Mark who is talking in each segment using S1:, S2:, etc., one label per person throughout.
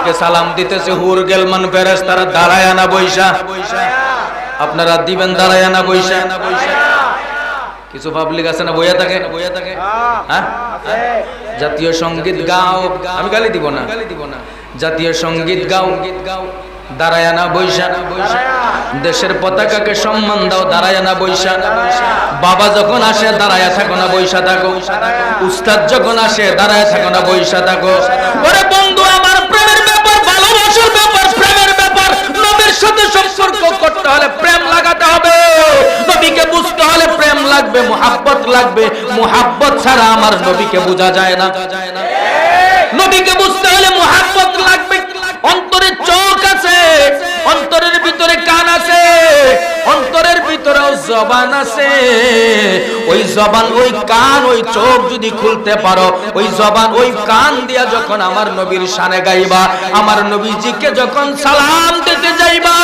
S1: নবীকে সালাম দিতেছে, হুর গেলমান ফেরেশতারা দাঁড়ায় না বৈশা। আপনারা দিবেন দাঁড়ায় না বৈশা? কিছু পাবলিক আছে না বইয়া থাকে, হ্যাঁ? জাতীয় সঙ্গীত গাও, আমি গালি দিব না, জাতীয় সঙ্গীত গাও, দাঁড়ায় না বৈশা। দেশের পতাকাকে সম্মান দাও, দাঁড়ায় না বৈশা। বাবা যখন আসে দাঁড়ায় থাকো না বৈশা থাকো। উস্তাদ যখন আসে দাঁড়ায় থাকো না বৈশা থাকো। ওরে বন্ধু আমার, প্রেমের ব্যাপার, ভালোবাসার ব্যাপার, প্রেমের ব্যাপার। নবীর সাথে সম্পর্ক করতে হলে প্রেম লাগাতে হবে, নবীকে বুঝতে হলে প্রেম লাগবে, মুহাব্বত লাগবে। মুহাব্বত ছাড়া আমার নবীকে বোঝা যায় না। নবীকে বুঝতে হলে মুহাব্বত লাগবে। অন্তরে চোখ আছে, অন্তরের ভিতরে কান আছে, অন্তরের ভিতরেও জবান আছে। ওই জবান, ওই কান, ওই চোখ যদি খুলতে পারো, ওই জবান, ওই কান দিয়া যখন আমার নবীর শানে গাইবা, আমার নবীজিকে যখন সালাম দিতে যাইবা,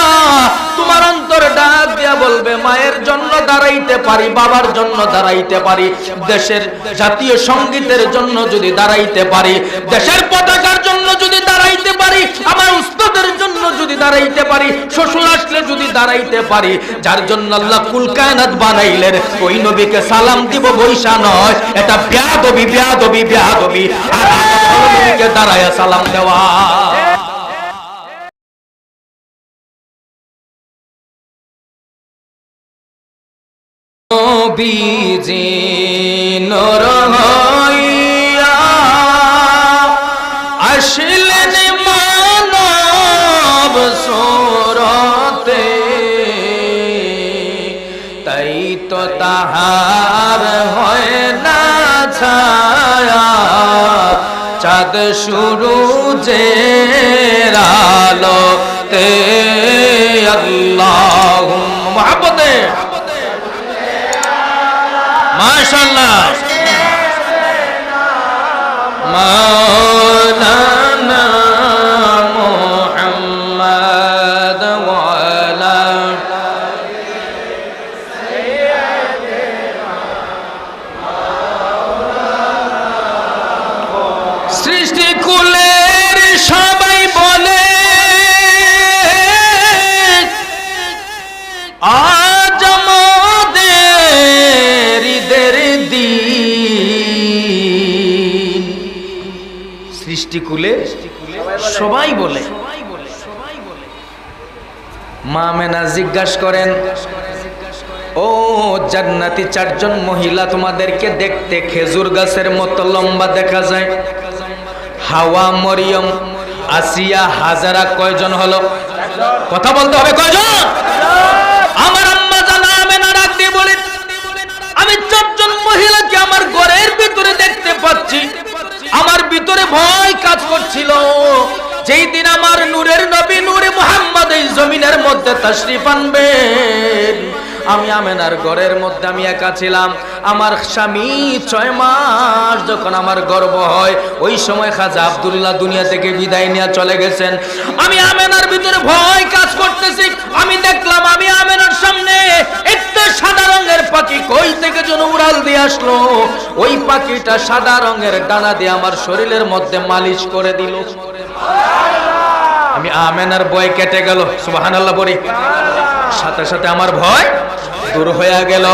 S1: তোমার অন্তর ডাক দিয়া বলবে, মায়ের জন্য দাঁড়াইতে পারি, বাবার জন্য দাঁড়াইতে পারি, দেশের জাতীয় সঙ্গীতের জন্য যদি দাঁড়াইতে পারি, দেশের পতাকার জন্য যদি দাঁড়াইতে পারি, আমার উস্তাদের জন্য যদি দাঁড়াইতে পারি, শ্বশুর আসলে যদি দাঁড়াইতে পারি, যার জন্য আল্লাহ কুল কায়নাত বানাইলেন, ওই নবীকে সালাম দিব বৈশা নয়। এটা বেয়াদবি, বেয়াদবি, বেয়াদবি। আর নবীকে দাঁড়ায়া সালাম দেওয়া। নবীজি নূর হইয়া আসলেন মানব সুরতে, তাই তো তাহার হয় না ছায়া, চাঁদ সূরজের আলোতে। আল্লাহুম্মা মুহাব্বতে, মাশাআল্লাহ। মাওলানা মুহাম্মদ ওয়া আলা সৃষ্টি কুলের সবাই বলে আজ আমাদের ঈদের দিন। সৃষ্টিকুলে সবাই বলে। মা মেনা জিজ্ঞাসা করেন, ও জান্নাতি চারজন মহিলা, তোমাদেরকে দেখতে খেজুর গাছের মতো লম্বা দেখা যায়। হাওয়া, মরিয়ম, আসিয়া, হাজারা কয়জন হলো? কথা বলতে হবে, কয়জন? আমার আম্মা জানা আমেনা ডাক দিয়ে বলেন, আমি চারজন মহিলাকে আমার ঘরের ভিতরে দেখতে পাচ্ছি। আমার ভিতরে ভয় কাজ করছিল। যেই দিন আমার নূরের নবী নূরে মুহাম্মদ এই জমিনের মধ্যে তাশরীফ আনবেন, আমি আমেনার ঘরের মধ্যে আমি একা ছিলাম। আমার স্বামী 6 মাস যখন আমার গর্ভ হয়, ওই সময় খাজা আব্দুল্লাহ দুনিয়া থেকে বিদায় নিয়ে চলে গেছেন। আমি আমেনার ভিতরে ভয় কাজ করতেছি। আমি দেখলাম আমি আমেনার সামনে একটা সাদা রঙের পাখি কই থেকে যেন উড়াল দিয়ে আসলো। ওই পাখিটা সাদা রঙের ডানা দিয়ে আমার শরীরের মধ্যে মালিশ করে দিল। আমি আমেনার ভয় কেটে গেল। সুবহানাল্লাহ বলি। সাথে সাথে আমার ভয় দূর হয়ে গেল।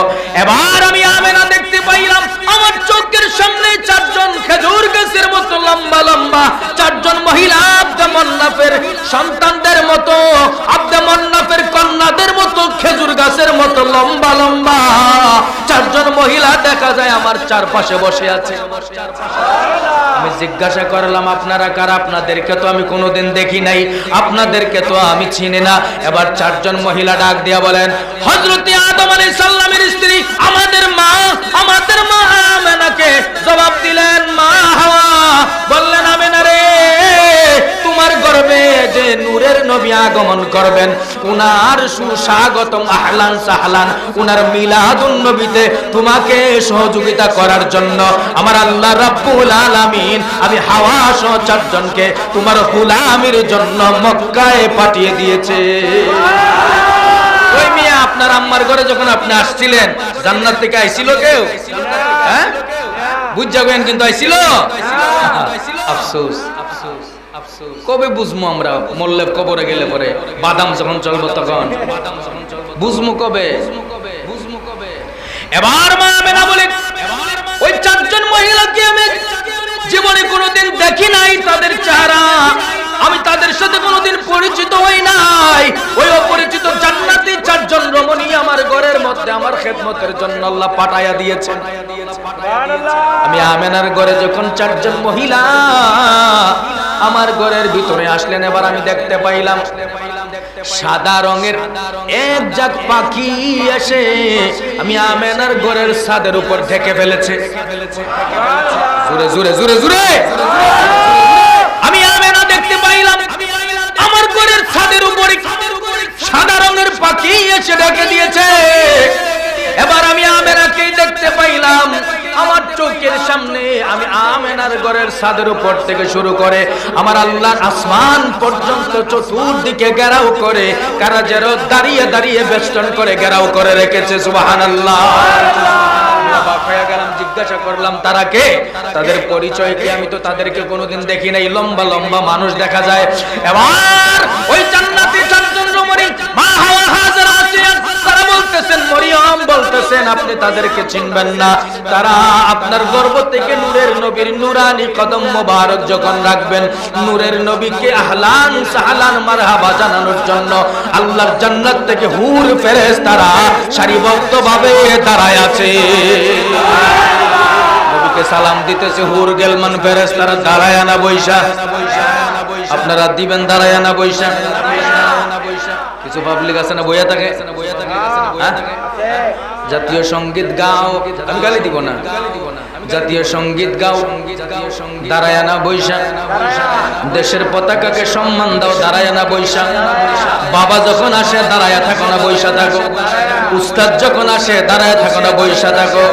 S1: এবার আমি আমেনা দেখতে পাইলাম আমার চোখের সামনে চারজন খেজুর গাছের মতো লম্বা লম্বা চারজন মহিলা, আব্দে মন্নাফের সন্তানদের মতো, আব্দে মন্নাফের কন্যাদের মতো খেজুর গাছের মতো লম্বা লম্বা চারজন মহিলা দেখা যায় আমার চারপাশে বসে আছে। আমি জিজ্ঞাসা করলাম, আপনারা কারা? আপনাদেরকে তো আমি কোনোদিন দেখি নাই, আপনাদেরকে তো আমি চিনি না। এবার চারজন মহিলা ডাক দিয়া বলেন, হযরতে আদম আলাইহিস সালামের স্ত্রী আমাদের মা আমেনাকে জবাব দিলেন, মা হাওয়া বললেন, আমেনা রে, তোমার গর্ভে যে নূরের নবী আগমন করবেন, উনার সুস্বাগতম, আহলান সাহলান, উনার মিলাদুন নবীতে তোমাকে সহযোগিতা করার জন্য আমার আল্লাহ রাব্বুল আলামিন আমি হাওয়া সহ চারজনকে তোমার গোলামির জন্য মক্কায় পাঠিয়ে দিয়েছে। ওই মিয়া, আপনার আম্মার ঘরে যখন আপনি আসছিলেন, জান্নাত থেকে আইছিল কেউ? হ্যাঁ, বুঝ যাবেন, কিন্তু আইছিল। আফসোস, আফসোস, আফসোস। কবে বুঝবো আমরা মরলে কবরে গেলে পরে বাদাম যখন চলবো তখন বুঝবো কবে এবার মা আমেনা বলে ওই চারজন মহিলাকে আমি জীবনে কোনোদিন দেখি নাই তাদের চেহারা আমি তাদের সাথে কোনোদিন পরিচিত হই নাই ওই অপরিচিত জান্নাতি চারজন রমণী আমার ঘরের মধ্যে আমার খেদমতের জন্য আল্লাহ পাঠায়া দিয়েছেন আমি আমেনার ঘরে যখন চারজন মহিলা আমার ঘরের ভিতরে আসলেন এবার আমি দেখতে পাইলাম সাদা রঙের এক জাক পাখি এসে আমি আমেনার ঘরের ছাদের উপর ঢেকে ফেলেছে জোরে জোরে জোরে জোরে আমি আমেনা দেখতে পাইলাম আমার ঘরের ছাদের উপরে সাদা রঙের পাখি এসে ঢেকে দিয়েছে এবার আমি আমেনাকেই দেখতে পাইলাম আমার চোখের সামনে আমি আমেনার ঘরের ছাদের উপর থেকে শুরু করে আমার আল্লাহর আসমান পর্যন্ত চতুর্দিকে ঘেরাও করে কারাজের দাঁড়িয়ে দাঁড়িয়ে বেষ্টন করে ঘেরাও করে রেখেছে সুবহানাল্লাহ অবাক হয়ে গেলাম জিজ্ঞাসা করলাম তারা কে তাদের পরিচয় কি আমি তো তাদেরকে কোনোদিন দেখি নাই লম্বা লম্বা মানুষ দেখা যায় এবার ওই জান্নাতি চারজন রমণী মা হাওয়া হাজরা আসিয়া তারা বলতেছেন মরিয়ম বলতেছেন আপনি তাদেরকে চিনবেন না তারা আপনার গর্ভ থেকে নূরের নবীর নূরানি কদম মোবারক যখন রাখবেন নূরের নবীকে আহলান সাহলান মারহাবা জানানোর জন্য আল্লাহর জান্নাত থেকে হুর ফেরেশতারা সারিবদ্ধভাবে দাঁড়ায় আছে নবীকে সালাম দিতেছে হুর গেলমান ফেরেশতারা দাঁড়ায় না বৈশা আপনারা দিবেন দাঁড়ায় না বৈশা কিছু পাবলিক আছে না বইয়া থাকে জাতীয় সঙ্গীত গাও আমি গালি দিব না জাতীয় সঙ্গীত গাও দাঁড়ায় না বৈশা দেশের পতাকাকে সম্মান দাও দাঁড়ায় না বৈশা বাবা যখন আসে দাঁড়ায় থাকো না বৈশা থাকো উস্তাদ যখন আসে দাঁড়ায় থাকো না বৈশা থাকো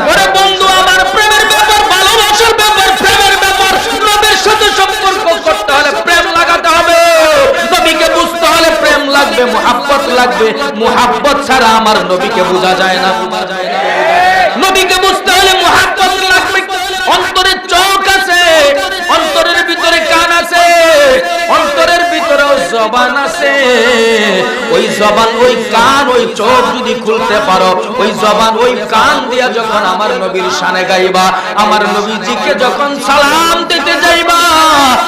S1: ওরে বন্ধু আমার প্রেমের ব্যাপার ভালোবাসার ব্যাপার প্রেমের ব্যাপার নবীর সাথে সম্পর্ক করতে হলে প্রেম লাগাতে হবে নবীকে বুঝতে হলে প্রেম লাগবে মুহাব্বত লাগবে মুহাব্বত ছাড়া আমার নবীকে বোঝা যায় না নবীকে বুঝতে হলে মুহাব্বত লাগবে অন্তরে চোখ আছে অন্তরের ভিতরে কান আছে অন্তরের ভিতরে জবান আছে ওই জবান ওই কান ওই চোখ যদি খুলতে পারো ওই জবান ওই কান দিয়া যখন আমার নবীর শানে গাইবা আমার নবীজিকে যখন সালাম দিতে যাইবা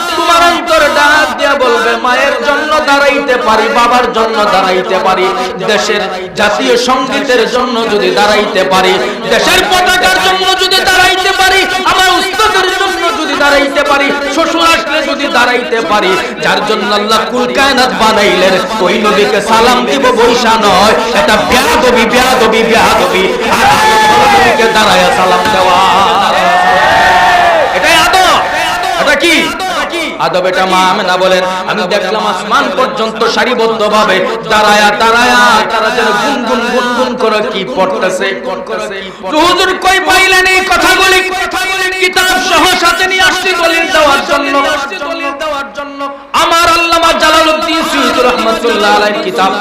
S1: তোমার অন্তর ডাক দিয়া বলবে মায়ের জন্য দাঁড়াইতে পারি বাবার জন্য দাঁড়াইতে পারি দেশের জাতীয় সঙ্গীতের জন্য যদি দাঁড়াইতে পারি দেশের পতাকার জন্য যদি দাঁড়াইতে পারি আমার উস্তাদের জন্য যদি দাঁড়াইতে পারি শ্বশুর আসলে যদি দাঁড়াইতে পারি যার জন্য আল্লাহ কুল কায়নাত বানাইলেন ওই নবীকে সালাম দিব বৈশা নয় এটা বেয়াদবি বেয়াদবি বেয়াদবি নবীকে দাঁড়ায়া সালাম দেওয়া এটাই আদব এটা কি আদব এটা মা আমেনা বলেন আমি দেখলাম আসমান পর্যন্ত সারিবদ্ধভাবে দাঁড়ায়া দাঁড়ায়া তারা যেন গুনগুন গুনগুন করে কি পড়তেছে হুজুর কই পাইলেন এই কথাগুলি কিতাব সহ সাথে নিয়ে আসছি দলিল দেওয়ার জন্য আমার আল্লামা জালালউদ্দিন সুয়ুতী রাহমাতুল্লাহ আলাইহি কিতাব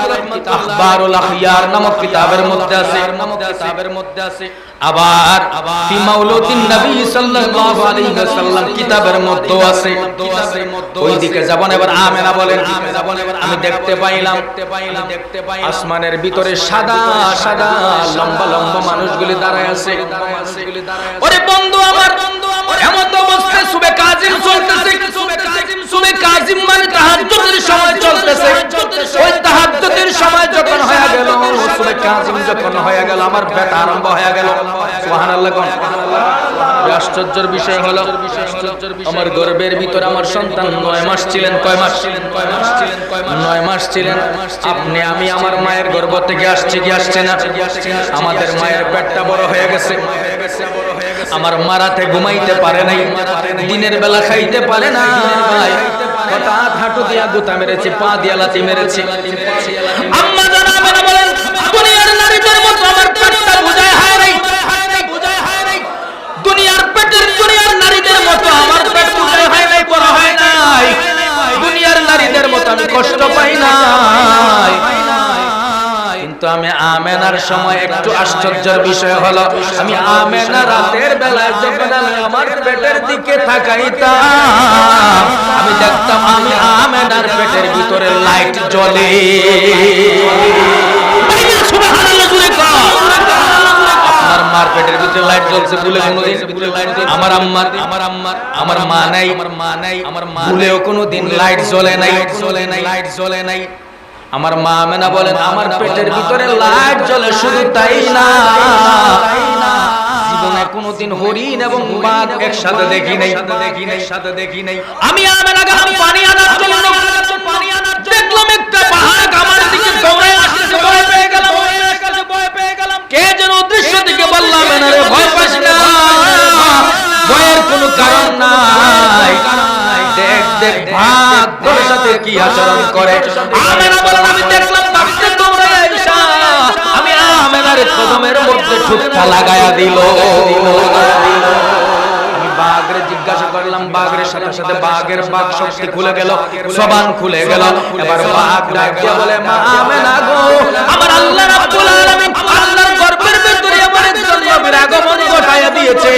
S1: আখবারুল আখয়ার নামক কিতাবের মধ্যে আছে আবার ফি মাউলুদিন নবী সাল্লাল্লাহু আলাইহি ওয়াসাল্লাম কিতাবের মধ্যে আছে ওই দিকে যাবেন এবার আমেনা বলেন আমি দেখতে পাইলাম আসমানের ভিতরে সাদা সাদা লম্বা লম্বা মানুষগুলি দাঁড়ায় আছে ওরে বন্ধু আমার এমন অবস্থায় সুবে কাজিম চলতেছে সুবে কাজিম মানে তাহাজ্জুদের সময় চলতেছে ওই তাহাজ্জুদের সময় যখন হয়ে গেল সুবে কাজিম যখন হয়ে গেল আমার ব্যথা আরম্ভ হয়ে গেল সুবহানাল্লাহ কোন আশ্চর্যের বিষয় হলো আমার গর্ভের ভিতরে আমার সন্তান 9 মাস ছিলেন কয় মাস 9 মাস ছিলেন আপনি আমি আমার মায়ের গর্ভ থেকে আসছে কি আসছে না আমাদের মায়ের পেটটা বড় হয়ে গেছে আমার মারাতে ঘুমাইতে পারে নাই দিনের বেলা খাইতে পারে না হঠাৎ হাঁটু দিয়া গুতা মেরেছে পা দিয়া লাথি মেরেছে আম্মা জানাবেন বলেন দুনিয়ার নারীদের মতো আমার পেটটা বুঝায় হয় নাই দুনিয়ার নারীদের মতো আমার পেট বুঝায় হয় নাই বড় হয় নাই দুনিয়ার নারীদের মতো আমি কষ্ট পাই নাই কিন্তু আমি আমেনার সময় একটু আশ্চর্যের বিষয় হলো, আমি আমেনা রাতের বেলায় যখন আমি আমার পেটের দিকে তাকাইতাম, আমি দেখতাম আমি আমেনার পেটের ভিতরে লাইট জ্বলে। আপনার মার পেটের ভিতরে লাইট জ্বলছে বলে কোনোদিন আমার মা নাই, ভুলেও কোনোদিন লাইট জ্বলে নাই। আমার মা আমেনা বলেন আমার পেটের ভিতরে লাইট জ্বলে, শুধু তাই না, জীবনে কোনোদিন হরিণ এবং বাঘ একসাথে দেখি নাই। আমি আমেনা গেলাম পানি আনার জন্য, দেখলাম একটা বাঘ আমার দিকে দৌড়ে আসছে, ভয় পেয়ে গেলাম। কে যেন দৃশ্য থেকে বললাম না রে ভয় পাস না, ভয়ের কোনো কারণ নাই, দেখ ভাগ তোর সাথে কি আচরণ করে। আমেনা বলেন আমি দেখলাম বাঘটা দৌড়ে আইসা আমি আমেনার কদমের মধ্যে ঠুটকা লাগায়া দিল। আমি বাঘরে জিজ্ঞাসা করলাম, বাঘের সাথে সাথে বাঘের বাঘ শক্তি খুলে গেল, জবান খুলে গেল। এবার বাঘ ডাক দিয়ে বলে মা আমেনা গো, আমার আল্লাহ রাব্বুল আলামিন আল্লাহর গর্ভের ভিতরে আমার একজন নবীর আগমন ঘটায়া দিয়েছে,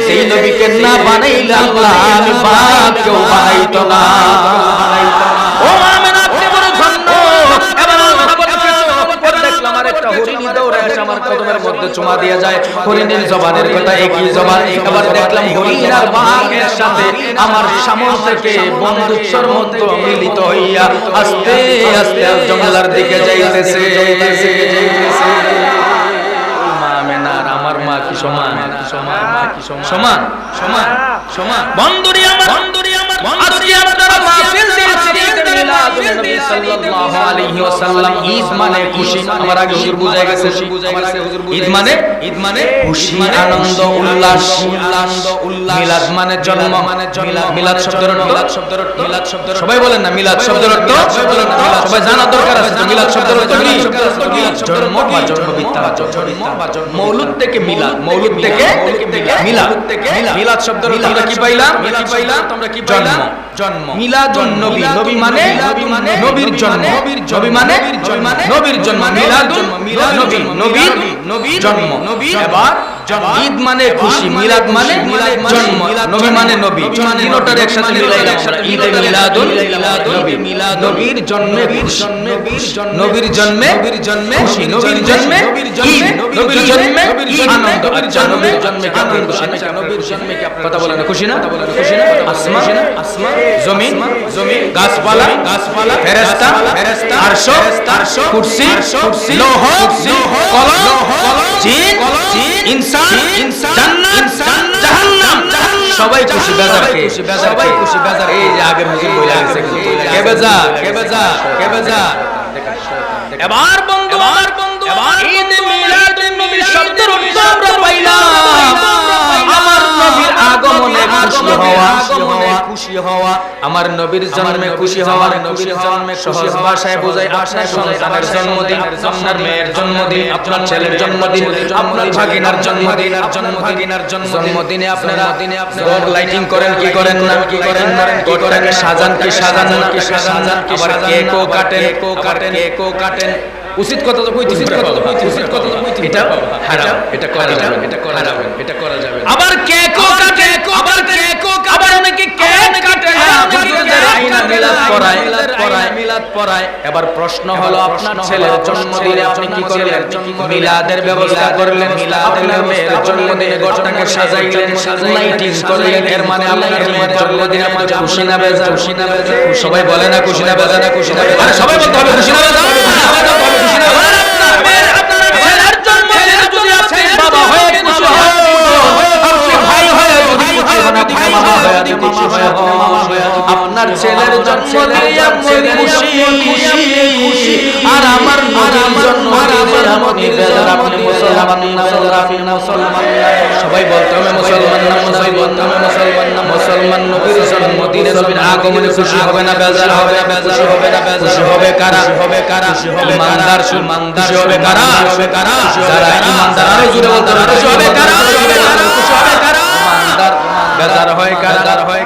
S1: সেই নবীকে না বানাইলে আল্লাহ আমি বাঘকেও বানাইতো না। ও আমেনা আপনি বড় ধন্য। এবার আল্লাহ বলে দেখলাম আর একটা হরিণী দৌড়ে এসে আমার কদমের মধ্যে চুমা দিয়ে যায়। হরিণীর জবানের কথা একই জবান। এবার দেখলাম হরিণ আর বাঘের সাথে আমার সামনে থেকে বন্ধুত্বর মধ্যে মিলিত হইয়া আস্তে আস্তে জঙ্গলার দিকে যাইতেছে। আমার মা কি সমান? বন্ধুরি আমার আজকে আপনারা মাহফিল দিয়েছেন মিলাদুন নবী সাল্লাল্লাহু আলাইহি ওয়াসাল্লাম। ঈদ মানে খুশি, আমার আগে হুজুর বুঝাই গেছে। ঈদ মানে খুশি, আনন্দ, উল্লাস। মিলাদ মানে জন্ম। মিলাদ শব্দের অর্থ সবাই বলেন না, মিলাদ শব্দের অর্থ সবাই জানা দরকার আছে। মিলাদ শব্দের অর্থ কি? জন্ম বা জন্ম বৃত্তান্ত। মৌলুদ থেকে মিলাদ, মৌলুদ থেকে মিলাদ। মিলাদ শব্দের অর্থ আমরা কি পাইলাম? জন্ম। মিলাদুন নবী, নবী মানে নবীর জন্ম, নবী মানে নবীর জন্ম। মিলাদুন নবীর জন্ম। এবার ঈদ মানে খুশি, মিলাদ মানে জন্ম, নবী মানে নবী, তিনটার একসাথে মিলাইলাম। ঈদ মিলাদুন নবী, নবীর জন্মে খুশি, নবীর জন্মে খুশি, নবীর জন্মে ঈদ, নবীর জন্মে আনন্দ। আচ্ছা নবীর জন্মে কি আপনারা খুশি না? নবীর জন্মে কি আপনারা কথা বলেন খুশি না? আসমান, জমিন, গাছপালা, ফেরেশতা, আরশ, কুরসি, লৌহ, কলম, জিন, ইনসান, জান্নাত, জাহান্নাম, সবাই খুশি। বেজার কে? সবাই খুশি। বেজার এই যে আগের হুজুর বলে গেছে কে বেজার। এবার বন্ধু ঈদ মিলাদুন নবী শব্দের অর্থ আমরা পাইলাম আমার নবীর আগমনে খুশি হওয়া, আমার নবীর জন্মে খুশি হওয়া। নবীর জন্মে সহজ ভাষায় বোঝায় আপনার সন্তানের জন্মদিন, আপনার মেয়ের জন্মদিন, আপনার ছেলের জন্মদিন, আপনার ভাগিনার জন্মদিন, জন্মদিনে আপনারা লাইটিং করেন কি করেন না, কি করেন ঘরটাকে সাজান কি সাজান না, আবার কেকও কাটেন। উচিত কথা তো কইতেছি, এটা হারাম, এটা করা যাবে। আবার কেকও কাটে, আবার অনেকে কেক কাটে না, হুজুরদের আইনা মিলাদ পড়ায়। এবার প্রশ্ন হলো আপনার ছেলের জন্মদিনে আপনি কি করলেন? মিলাদের ব্যবস্থা করলেন, আপনার মেয়ের জন্মদিনে ঘরটাকে সাজাইলেন, লাইটিং করলেন। এর মানে আপনার মেয়ের জন্মদিনে আপনি খুশি না বেজার? সবাই বলে না খুশি না বেজার? আরে সবাই বলতে হবে খুশি না বেজার। আপনার ছেলের জন্মদিনে খুশি, আর আমার নবীর জন্মদিনে আপনি বেজার। আপনি মুসলমান। সবাই বলতে হবে মুসলমান না, মুসলমান নবীর জন্মদিনে নবীর আগমনে খুশি হবে না বেজার হবে? খুশি হবে কারা? ইমানদার হবে কারা? যারা ইমানদার, আরো জোরে বলতে হবে, খুশি হবে কারা? ইমানদার বেজার হয়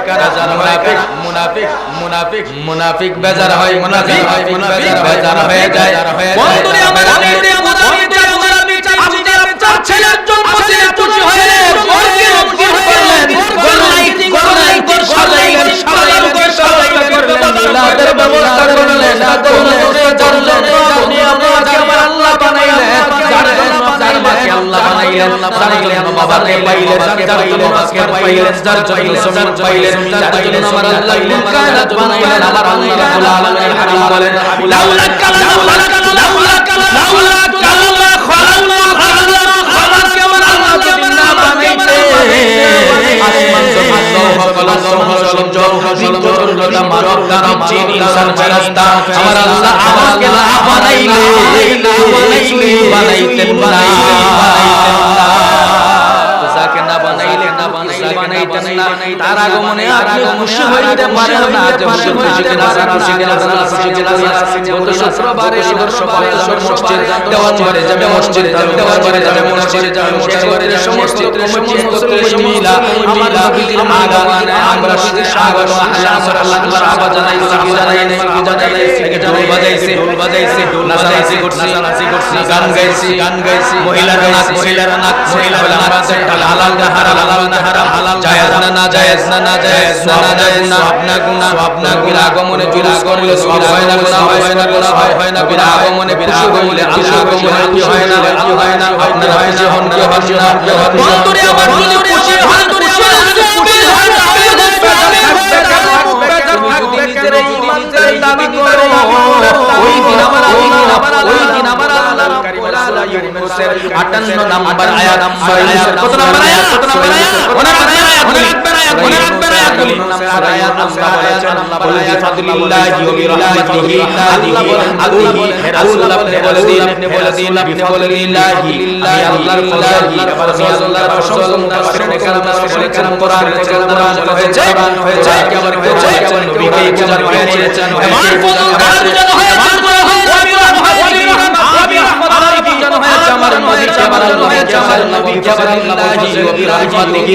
S1: কারা মুনাফিক মুনাফিক মুনাফিক মুনাফিক বেজার হয় মুনাফিক বেজার হয়ে যায় বন্ধুরে আমার আপনি আপনার ছেলের জন্য খুশি হয়ে গর্বে করলেন গলায় সাজাইলেন মিলাদের ব্যবস্থা করলেন আমাকে আমার আল্লাহ বানাইলেন যার মাকে আল্লাহ বানাইলেন যার জন্য বাবাকে পাইলেন যার জন্য মাকে পাইলেন যার জন্য জমিন পাইলেন যার জন্য আমার আল্লাহ কায়নাত বানাইলেন আমার আল্লাহ রাব্বুল আলামিন হাবিব বলেন লাউলা কালাম লাউলা কালাম আমাকে আমার আল্লাহ যদি না বানাইতে আসমান জমিন লৌহ মানব দানব জিন ইনসান ফেরেশতা আমার আল্লাহ আমাকে না বানাইলে বানাইতেন না যাকে না বানাইতেন না তার আগমনে আপনি খুশি হইতে পারেন না যে খুশি কিনা গত শুক্রবারে মসজিদ দেওয়ানবারে যাবে মসজিদে সমস্ত মিলা আমার নবীর আগমনে আমরা স্বাগত সাহাবা জানাইছি ঢোল বাজাইছে গান গাইছি মহিলারা নাচ হালাল না হারাম জায়েজ না জায়েজ আপনা গুনাহ আগমনে জুলুস করলে সওয়াব হয় না গুনাহ হয় না বিনা আগমনে খুশি হইলে আল্লাহ আগমনে খুশি হয় না আপনারা খুশি হন কি হন না বন্ধুরে আমার যদি খুশি হন খুশি হন নিজের ঈমানদার দাবি করো ওই দিন আমার আল্লাহ রাব্বুল আলামিন ইউনূসের 58 নম্বর আয়াত কত নম্বর আয়াত মনে রাখবেন আয়াতগুলি আল্লাহ বলেন বিফাদলিল্লাহি ওয়া বিরহমাতিহি আল্লাহ বলে দিন লিল্লাহি আমি আল্লাহর ফজল মুফাসসিরিন কেরাম বলেছেন কোরআন হয়েছে আবার নবীকে পূজার হয়েছে আমার ফজল কার জন্য হয়েছে আমার নবী বিফাদলিল্লাহি ওয়া বিরহমাতিহি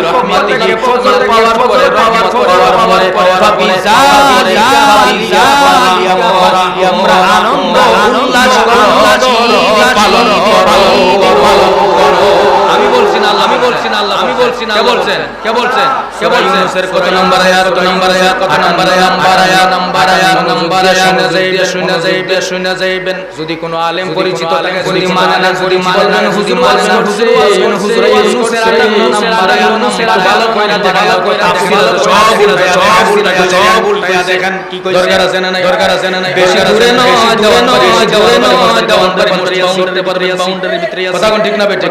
S1: রহমাতিহি ফজল পাওয়ার পরে আমরা আনন্দ উল্লাস পালন করো আমি বলছি না কে বলছেন ইউনূসের কত নম্বর আয়াত নম্বর আয়াত শুনে যাইবেন যদি কোনো আলেম পরিচিত থাকে যদি মানে না হুজুর ইউনূসের 58 নম্বর আয়াত ভালো কইরা দেখালো তাফসীর সব উল্টায়া দেখেন কি কইছে দরকার আছে না নাই বেশি দূরে নয় দেওয়ানবাড়ি মসজিদ বাউন্ডারির ভিতরে আছে কথা কোন ঠিক না বেটে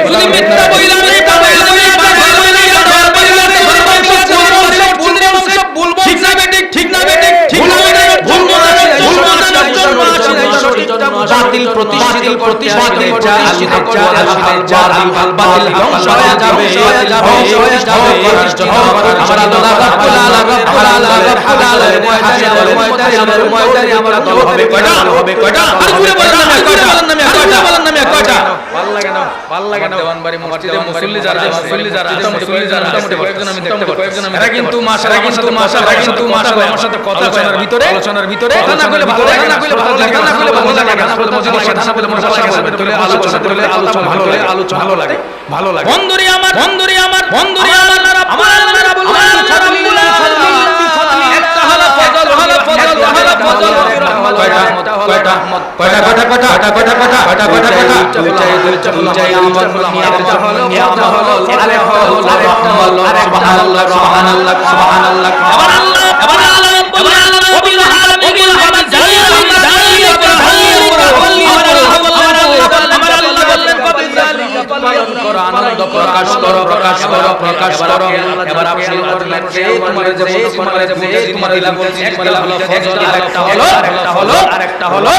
S1: যদি মিথ্যা বইলা বাতিল প্রতিষ্ঠিত বাতিল ধ্বংস হয়ে যাবে আমরা দল হবে কয়টা ভাল লাগে না দেওয়ানবাড়ি মসজিদে মুসল্লি যারা কয়েকজন আমি দেখতে পাচ্ছি এরা কিন্তু মাশাআল্লাহ আমার সাথে কথা আলোচনার ভিতরে কথা না কইলে ভালো লাগে আলোচনা ভালো লাগে বন্ধুরি আমার আনন্দ প্রকাশ করো এবার আপনি বললেন যে তোমার যে তোমার দিলাম একটা হলো আরেকটা হলো